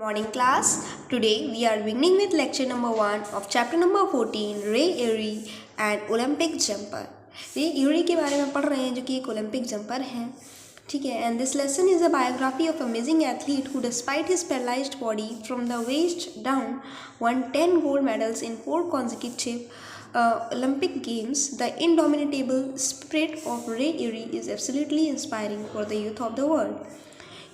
Morning class. Today we are beginning with lecture number 1 of chapter number 14 Ray Erie and Olympic jumper. रे Ewry के बारे में पढ़ रहे हैं जो कि एक ओलंपिक जंपर हैं. ठीक है. And this lesson is a biography of amazing athlete who despite his paralysed body from the waist down won 10 gold medals in 4 consecutive Olympic Games. The indomitable spirit of Ray Erie is absolutely inspiring for the youth of the world.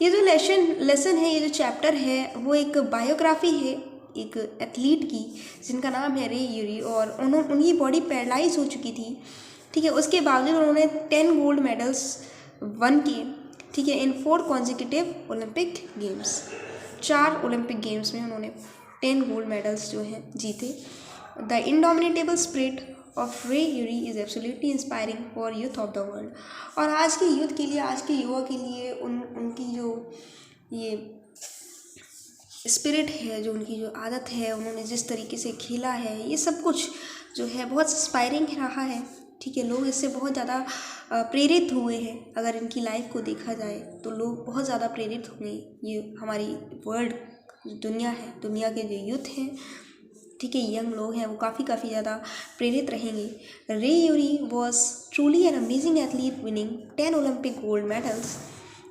ये जो lesson है, ये जो chapter है वो एक biography है एक एथलीट की जिनका नाम है रे यूरी. और उनकी बॉडी पैरालाइज हो चुकी थी. ठीक है. उसके बावजूद उन्होंने 10 गोल्ड मेडल्स वन किए. ठीक है. In 4 consecutive Olympic games, 4 Olympic games में उन्होंने 10 गोल्ड मेडल्स जो हैं जीते. The indomitable spirit of Ray Ewry is absolutely inspiring for youth of the world. और आज के यूथ के लिए, आज के युवा के लिए उनकी जो ये स्पिरिट है, जो उनकी जो आदत है, उन्होंने जिस तरीके से खेला है, ये सब कुछ जो है बहुत इंस्पायरिंग रहा है. ठीक है. लोग इससे बहुत ज़्यादा प्रेरित हुए हैं. अगर इनकी लाइफ को देखा जाए तो लोग बहुत ज़्यादा प्रेरित हुए. ये हमारी वर्ल्ड दुनिया है, दुनिया के जो यूथ हैं, ठीक है, यंग लोग हैं, वो काफ़ी ज़्यादा प्रेरित रहेंगे. रे Yuri was truly an amazing athlete winning 10 Olympic gold medals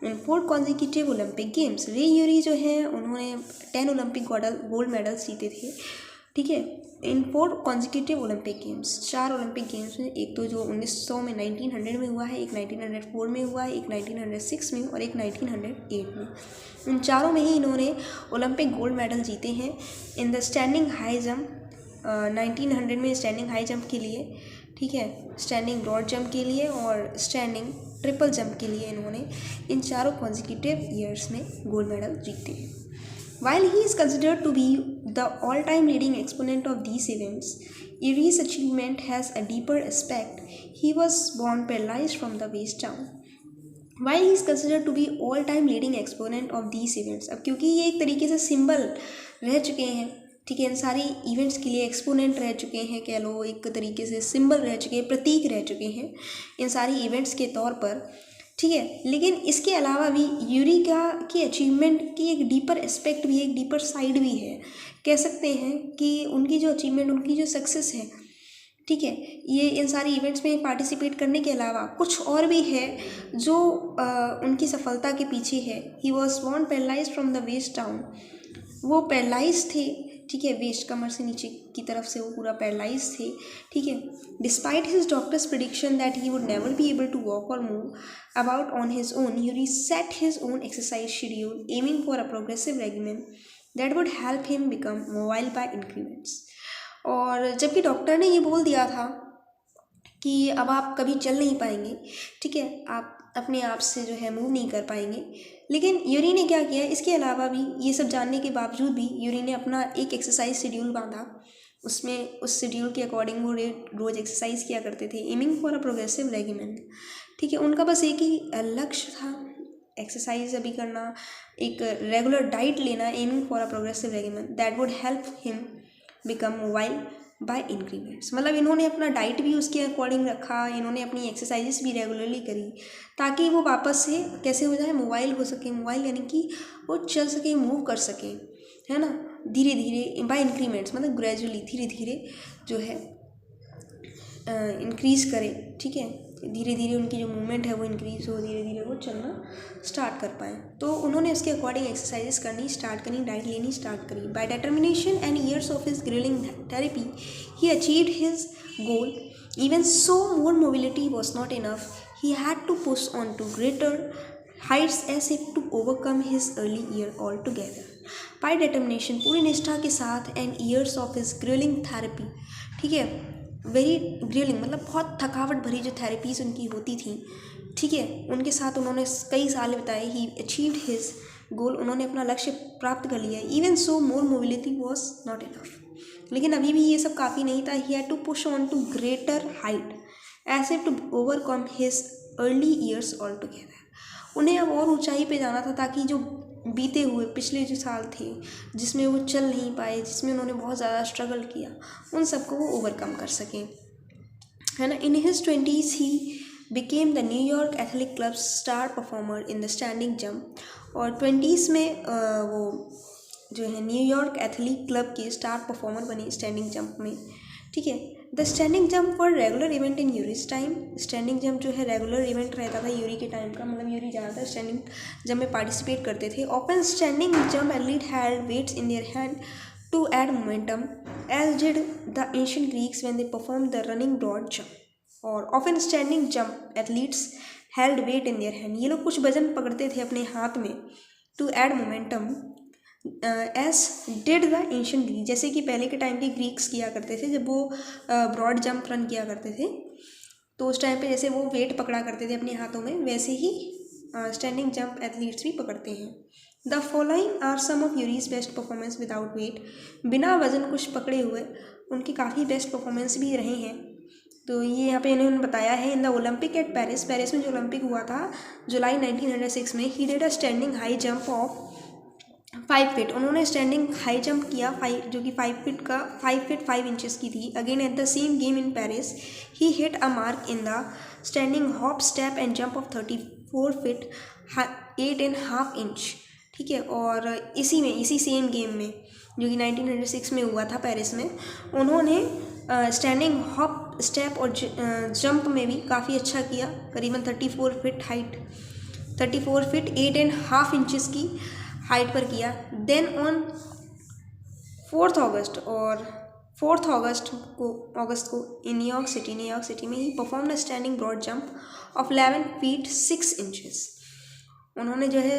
in 4 consecutive Olympic games. रे यूरी जो हैं उन्होंने 10 ओलंपिक गोल्ड मेडल्स जीते थे. ठीक है. In 4 consecutive Olympic games, 4 Olympic games में, एक तो जो 1900 में 1900 में हुआ है, एक 1904 में हुआ है, एक 1906 में और एक 1908 में. इन चारों में ही इन्होंने ओलंपिक गोल्ड मेडल जीते हैं. इन द स्टैंडिंग हाई जंप 1900 में स्टैंडिंग हाई जंप के लिए, ठीक है, स्टैंडिंग ब्रॉड जंप के लिए और स्टैंडिंग ट्रिपल जंप के लिए इन्होंने इन चारों कॉन्जिक्यूटिव ईयर्स में गोल्ड मेडल जीते हैं. While he is considered to be the all-time leading exponent of these events, Erie's achievement has a deeper aspect. He was born paralyzed from the waist down. While he is considered to be all-time leading exponent of these events, अब क्योंकि ये एक तरीके से symbol रह चुके हैं, ठीक है, इन सारी इवेंट्स के लिए एक्सपोनेंट रह चुके हैं, कह लो एक तरीके से सिंबल रह चुके हैं, प्रतीक रह चुके हैं इन सारी इवेंट्स के तौर पर. ठीक है. लेकिन इसके अलावा भी यूरी की अचीवमेंट की एक डीपर एस्पेक्ट भी है, एक डीपर साइड भी है. कह सकते हैं कि उनकी जो अचीवमेंट, उनकी जो सक्सेस है, ठीक है, ये इन सारी इवेंट्स में पार्टिसिपेट करने के अलावा कुछ और भी है जो उनकी सफलता के पीछे है. He was born paralysed from the waist down. वो पैरालाइज थे. ठीक है. वेस्ट, कमर से नीचे की तरफ से वो पूरा पैरालाइज थे. ठीक है. Despite his doctors prediction that he would never be able to walk और move about on his own, Ewry set his own exercise schedule aiming for a progressive regimen that would help him become mobile by increments. और जबकि doctor ने ये बोल दिया था कि अब आप कभी चल नहीं पाएंगे, ठीक है, आप अपने आप से जो है मूव नहीं कर पाएंगे. लेकिन यूरी ने क्या किया, इसके अलावा भी, ये सब जानने के बावजूद भी यूरी ने अपना एक एक्सरसाइज शेड्यूल बांधा. उसमें उस शेड्यूल के अकॉर्डिंग वो रोज़ एक्सरसाइज किया करते थे. Aiming for a progressive regimen. ठीक है. उनका बस एक ही लक्ष्य था, एक्सरसाइज अभी करना, एक रेगुलर डाइट लेना. Aiming for a progressive regimen that would help him become mobile by increments. मतलब इन्होंने अपना डाइट भी उसके अकॉर्डिंग रखा, इन्होंने अपनी एक्सरसाइजेस भी रेगुलरली करी ताकि वो वापस से कैसे हो जाए, मोबाइल हो सके. मोबाइल यानी कि वो चल सके, मूव कर सके, है ना, धीरे धीरे, बाय इंक्रीमेंट्स मतलब ग्रेजुअली, धीरे धीरे जो है इंक्रीज़ करे. ठीक है. धीरे धीरे उनकी जो मूवमेंट है वो इंक्रीज़ हो, धीरे धीरे वो चलना स्टार्ट कर पाएँ. तो उन्होंने उसके अकॉर्डिंग एक्सरसाइजेस करनी स्टार्ट करी, डाइट लेनी स्टार्ट करी. By determination and years of his gruelling therapy he achieved his goal. Even so more mobility was not enough. He had to push on to greater heights as if to overcome his early year altogether. By determination, पूरी निष्ठा के साथ, and years of his gruelling therapy. ठीक है. Very grilling मतलब बहुत थकावट भरी जो थेरेपीज़ उनकी होती थी, ठीक है, उनके साथ उन्होंने कई साल बिताए. He achieved his goal. उन्होंने अपना लक्ष्य प्राप्त कर लिया. Even so more mobility was not enough. लेकिन अभी भी ये सब काफ़ी नहीं था. He had to push on to greater height as if to overcome his early years altogether. उन्हें अब और ऊंचाई पे जाना था ताकि जो बीते हुए पिछले जो साल थे जिसमें वो चल नहीं पाए, जिसमें उन्होंने बहुत ज़्यादा स्ट्रगल किया, उन सबको वो ओवरकम कर सकें, है ना. In his 20s he became the New York athletic club star performer in the standing jump. और 20s में वो जो है न्यूयॉर्क एथलीट क्लब की स्टार परफॉर्मर बनी स्टैंडिंग जंप में, ठीक है। The standing jump for regular event in Ewry's time, standing jump जो है रेगुलर इवेंट रहता था यूरी के टाइम का, मतलब यूरी ज़्यादातर स्टैंडिंग जंप में पार्टिसिपेट करते थे। Often standing jump athlete had weights in their hand to add momentum as did the ancient Greeks when they perform the running broad jump. और often standing jump athletes held weight in their hand, ये लोग कुछ वजन पकड़ते थे अपने हाथ में, to add momentum as did the ancient Greek, जैसे कि पहले के टाइम के ग्रीक्स किया करते थे जब वो ब्रॉड जंप रन किया करते थे, तो उस टाइम पे जैसे वो वेट पकड़ा करते थे अपने हाथों में, वैसे ही स्टैंडिंग जंप एथलीट्स भी पकड़ते हैं। The following are some of Ewry's best performance without weight, बिना वजन कुछ पकड़े हुए उनकी काफ़ी बेस्ट परफॉर्मेंस भी रहे हैं। तो ये यहाँ पे इन्होंने बताया है। In the Olympic eight Paris, Paris में जो ओलंपिक हुआ था जुलाई 1906 में, he did a standing high jump of 5 feet, उन्होंने स्टैंडिंग हाई जंप किया 5, जो कि 5 फीट 5 इंचेस की थी। Again at the same game in Paris he hit a mark in the standing hop step and jump of 34 feet 8.5 inch, ठीक है। और इसी सेम गेम में जो कि 1906 में हुआ था पेरिस में, उन्होंने स्टैंडिंग हॉप स्टेप और जंप में भी काफ़ी अच्छा किया, करीबन 34 फीट 8.5 इंचेस की हाइट पर किया। देन ऑन 4 अगस्त को इन न्यूयॉर्क सिटी में he perform standing broad jump of 11 feet 6 inches, उन्होंने जो है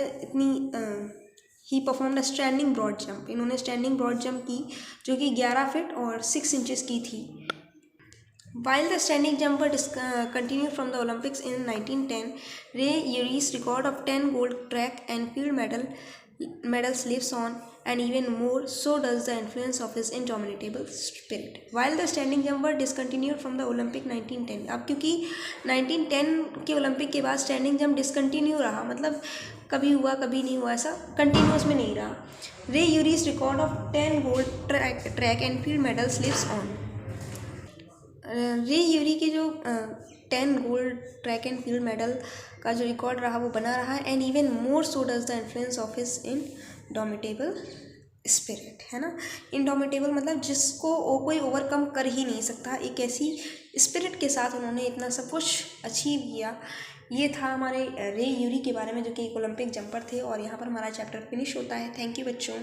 he perform standing broad jump, इन्होंने स्टैंडिंग ब्रॉड जंप की जो कि 11 फीट और 6 इंचेस की थी। While the standing jumper continued from the Olympics in 1910, Ray Urey's record of 10 gold track and field medals lives on, and even more so does the influence of his indomitable spirit. While the standing jumper discontinued from the Olympic 1910, अब क्योंकि 1910 के Olympic के बाद standing jump discontinue रहा, मतलब कभी हुआ कभी नहीं हुआ, ऐसा कंटिन्यूस में नहीं रहा। Ray Ewry's record of 10 gold track and field medals lives on, Ray Ewry के जो 10 gold track and field medal का जो रिकॉर्ड रहा वो बना रहा है। And even more so does the influence of his indomitable spirit, है ना। इनडोमिटेबल मतलब जिसको कोई ओवरकम कर ही नहीं सकता, एक ऐसी स्पिरिट के साथ उन्होंने इतना सब कुछ अचीव किया। ये था हमारे रे यूरी के बारे में, जो कि एक ओलंपिक जंपर थे। और यहाँ पर हमारा चैप्टर फिनिश होता है। थैंक यू बच्चों।